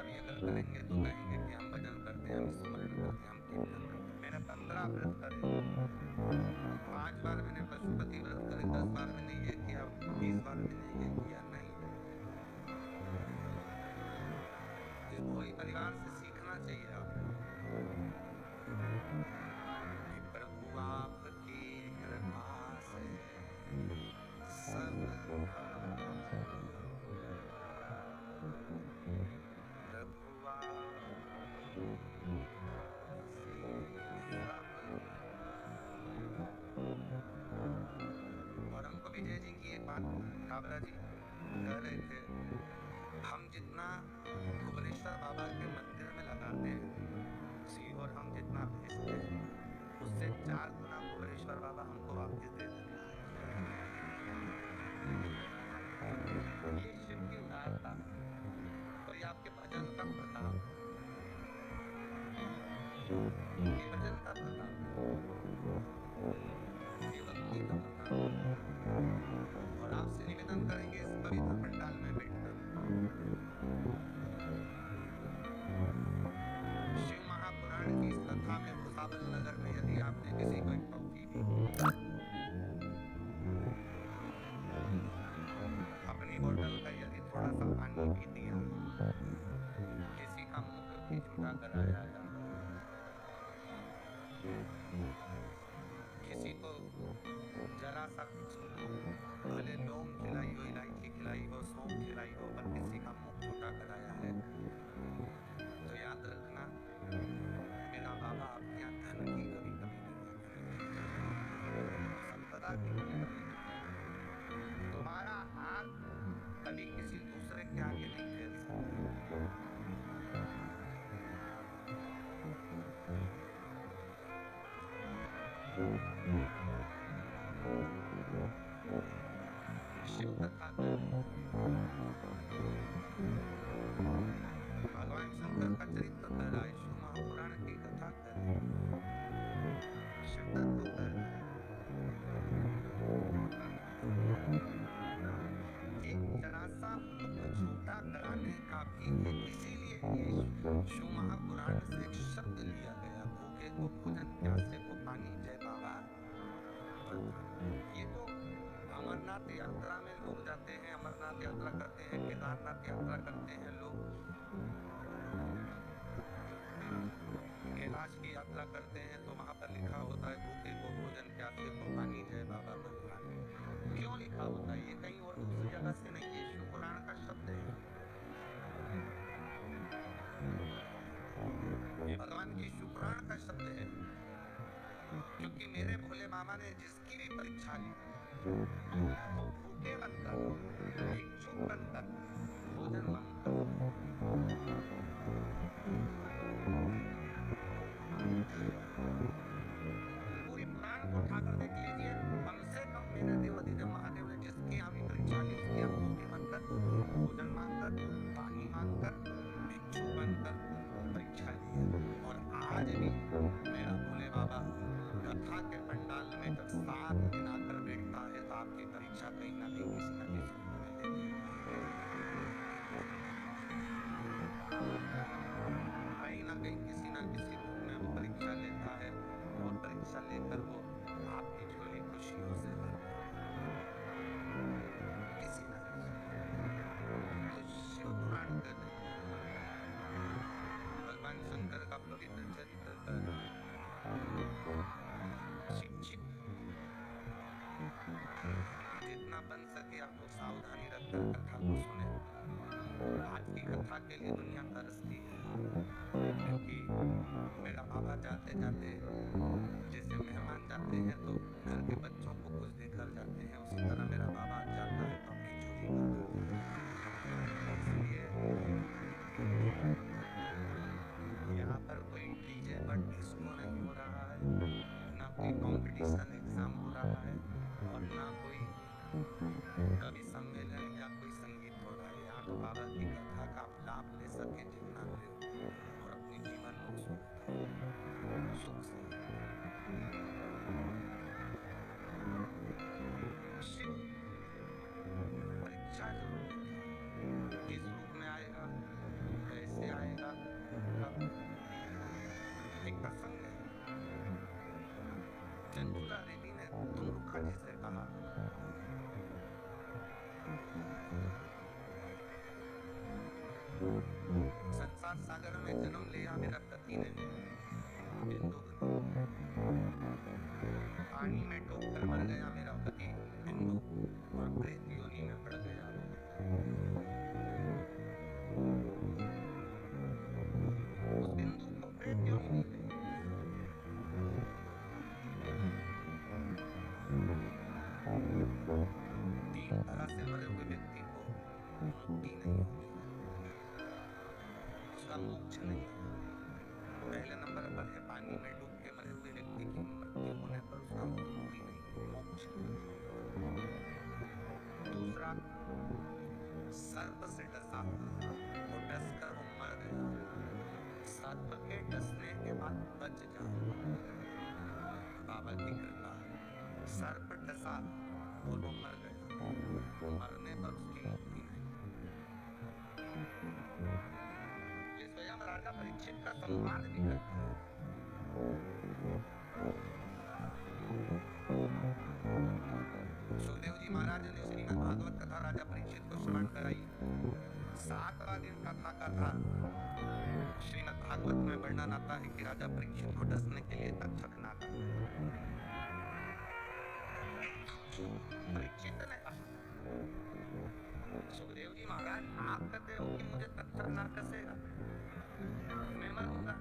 भी अगर करेंगे तो कहेंगे कि हम भजन करते हैं, हम स्मरण करते हैं, हम कीर्तन करते हैं। मैंने 15 व्रत करे, 5 बार मैंने पशुपति व्रत करे, 10 बार मैंने ये किया, 20 बार मैंने ये किया, नहीं। इस भोई परिवार से सीखना चाहिए आपको कि प्रभु आपकी कृपा से सब प्रभु और हमको विजय जी की एक बात काबरा जी कह रहे थे, हम जितना भुवनेश्वर बाबा के मंदिर में लगाते हैं सी और हम जितना भेजते हैं उससे 4 गुना भुवनेश्वर बाबा हमको वापस दे देते हैं। ये शिव की उदारता और ये आपके भजन का प्रताप, ये भजन का प्रताप, ये भक्ति का प्रताप। और आपसे निवेदन करेंगे इस पवित्र पंडाल में बैठकर शिव महापुराण की इस कथा में भुसावल नगर में यदि आपने किसी को एक टॉफी दी, अपनी बोतल का यदि थोड़ा सा पानी भी दिया, किसी का मुख भी झूठा कराया, किसी को जरा सा कुछ भले लौंग खिलाई हो, इलायची खिलाई हो, सौंफ खिलाई हो, पर किसी का मुख झूठा कराया है तो याद रखना मेरा बाबा आपके यहाँ धन की कभी कभी नहीं है, संपदा की कभी कभी नहीं। तुम्हारा हाथ कभी किसी दूसरे के आगे नहीं फैल सकता। शिव कथा भगवान शंकर का चरित्र कर रहा है, शिव महापुराण की कथा कर रहा है, शिव तत्व कर रहा है। एक जरा सा मुख झूठा कराने का भी इसीलिए ये शिव महापुराण से एक शब्द लिया गया, भूखे को भोजन, प्यासे को पानी, जय बाबा। ये तो अमरनाथ यात्रा में लोग जाते हैं, अमरनाथ यात्रा करते हैं, केदारनाथ यात्रा करते हैं लोग, कैलाश की यात्रा करते हैं तो वहां पर लिखा होता है भूखे को भोजन, प्यासे को पानी, जय बाबा भगवान। क्यों लिखा होता है? ये कहीं और दूसरी जगह से नहीं, ये शिव पुराण का शब्द है, ये भगवान की शिव पुराण का शब्द है। क्योंकि मेरे भोले बाबा ने जिसकी भी परीक्षा ली, वो भूखे बनकर, भिक्षुक बनकर, भोजन मांगकर, पूरी पुराण को उठाकर देख लीजिए, कम से कम मेरे देवाधिदेव महादेव ने जिसकी यहाँ भी परीक्षा ली, उसकी आप भूखे बनकर, भोजन मांगकर, पानी मांगकर, भिक्षुक बनकर परीक्षा ली है। और आज भी मेरा भोले बाबा कथा के पंडाल में जब 7 दिन आकर बैठता है तो आपकी परीक्षा कहीं ना कहीं किसी न किसी रूप में लेते हैं, कहीं ना कहीं किसी न किसी रूप में वो परीक्षा लेता है और परीक्षा लेकर वो आपकी झोली खुशियों से भरता है, किसी न किसी। तो शिव पुराण कर रहे हैं, भगवान शंकर का पवित्र चरित्र कर रहे हैं। शिक्षित जितना बन सके आप लोग सावधानी रखकर कथा को सुने। आज की कथा के लिए दुनिया तरसती है, क्योंकि मेरा बाबा जाते जाते जैसे मेहमान जाते हैं तो घर के बच्चों को कुछ देकर जाते हैं, उसी तरह मेरा बाबा आज जाता है तो अपनी झोली भरकर जाता है। इसलिए यहाँ पर कोई डीजे पर डिस्को नहीं हो रहा है, ना कोई कंपटीशन एग्जाम हो रहा है, और ना कोई कवि सम्मेलन या कोई संगीत हो रहा है। यहाँ तो बाबा की कथा का आप लाभ ले सके जितना ले, और अपने जीवन को सुख से। शिव परीक्षा जरूर लेता है, किस रूप में आएगा, कैसे संसार सागर में जन्म लिया मेरा पति ने, बिंदु पानी में डूबकर मर गया मेरा पति बिंदु, और प्रेत योनि में पड़ गया। उस बिंदु को प्रेत योनि मिल गई। तीन तरह से मरे हुए व्यक्ति को मुक्ति नहीं होती, उसका मोक्ष नहीं होता। पहले नंबर पर है पानी में डूब के मरे हुए व्यक्ति की मृत्यु होने पर उसका मुक्ति नहीं, मोक्ष नहीं। दूसरा, सर्प से डसा, वो डस कर वो मर गया, सर्प के डसने के बाद बच जाए, बाबा की कृपा। सर्प डसा और वो मर गया, मरने पर उसकी मुक्ति नहीं। ये स्वयं राजा परीक्षित का सम्मान भी करता है। सुखदेव जी महाराज ने श्रीमद् भागवत कथा राजा परीक्षित को श्रवण कराई। 7वां दिन कथा का था। श्रीमद् भागवत में वर्णन आता है कि राजा परीक्षित को डसने के लिए तक्षक नागा। परीक्षित ने कहा, सुखदेव जी महाराज आप कहते हो कि मुझे तक्षक ना डसेगा, मैं मरूंगा।